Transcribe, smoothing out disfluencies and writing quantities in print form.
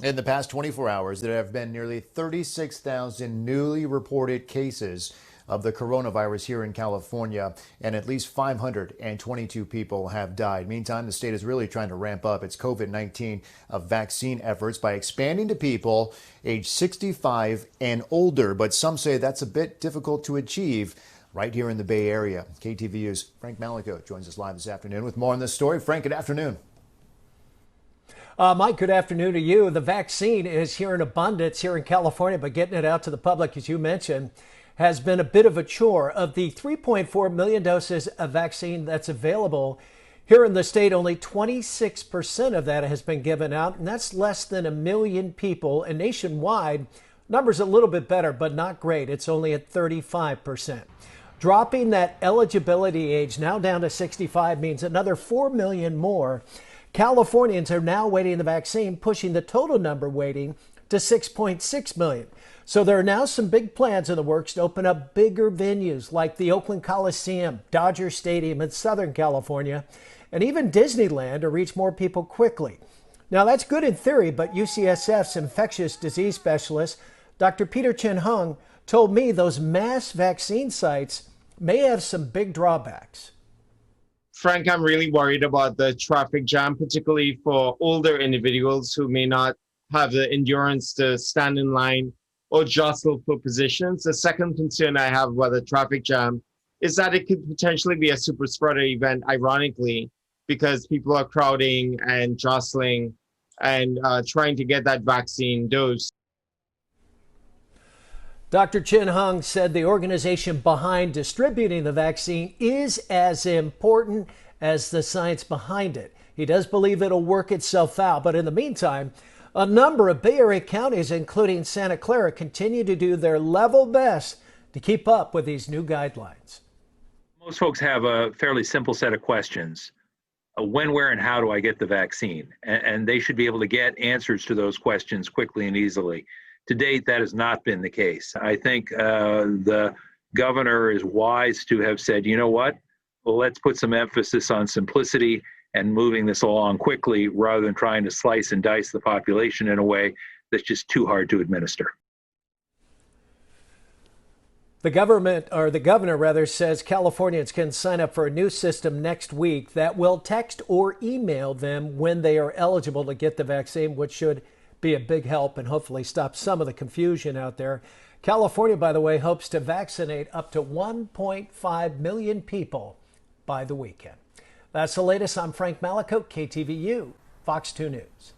In the past 24 hours, there have been nearly 36,000 newly reported cases of the coronavirus here in California, and at least 522 people have died. Meantime, the state is really trying to ramp up its COVID-19 vaccine efforts by expanding to people age 65 and older. But some say that's a bit difficult to achieve right here in the Bay Area. KTVU's Frank Malico joins us live this afternoon with more on this story. Frank, good afternoon. Mike, good afternoon to you. The vaccine is here in abundance here in California, but getting it out to the public, as you mentioned, has been a bit of a chore. Of the 3.4 million doses of vaccine that's available here in the state, only 26% of that has been given out, and that's less than 1 million people. And nationwide, numbers a little bit better, but not great. It's only at 35%. Dropping that eligibility age now down to 65 means another 4 million more Californians are now waiting the vaccine, pushing the total number waiting to 6.6 million. So there are now some big plans in the works to open up bigger venues like the Oakland Coliseum, Dodger Stadium in Southern California, and even Disneyland to reach more people quickly. Now that's good in theory, but UCSF's infectious disease specialist, Dr. Peter Chin Hung, told me those mass vaccine sites may have some big drawbacks. Frank, I'm really worried about the traffic jam, particularly for older individuals who may not have the endurance to stand in line or jostle for positions. The second concern I have about the traffic jam is that it could potentially be a super spreader event, ironically, because people are crowding and jostling and trying to get that vaccine dose. Dr. Chin Hung said the organization behind distributing the vaccine is as important as the science behind it. He does believe it'll work itself out, but in the meantime, a number of Bay Area counties, including Santa Clara, continue to do their level best to keep up with these new guidelines. Most folks have a fairly simple set of questions. When, where, and how do I get the vaccine? And they should be able to get answers to those questions quickly and easily. To date, that has not been the case. I think the governor is wise to have said, you know what, well, let's put some emphasis on simplicity and moving this along quickly rather than trying to slice and dice the population in a way that's just too hard to administer. The governor rather says Californians can sign up for a new system next week that will text or email them when they are eligible to get the vaccine, which should be a big help and hopefully stop some of the confusion out there. California, by the way, hopes to vaccinate up to 1.5 million people by the weekend. That's the latest. I'm Frank Malico, KTVU, Fox 2 News.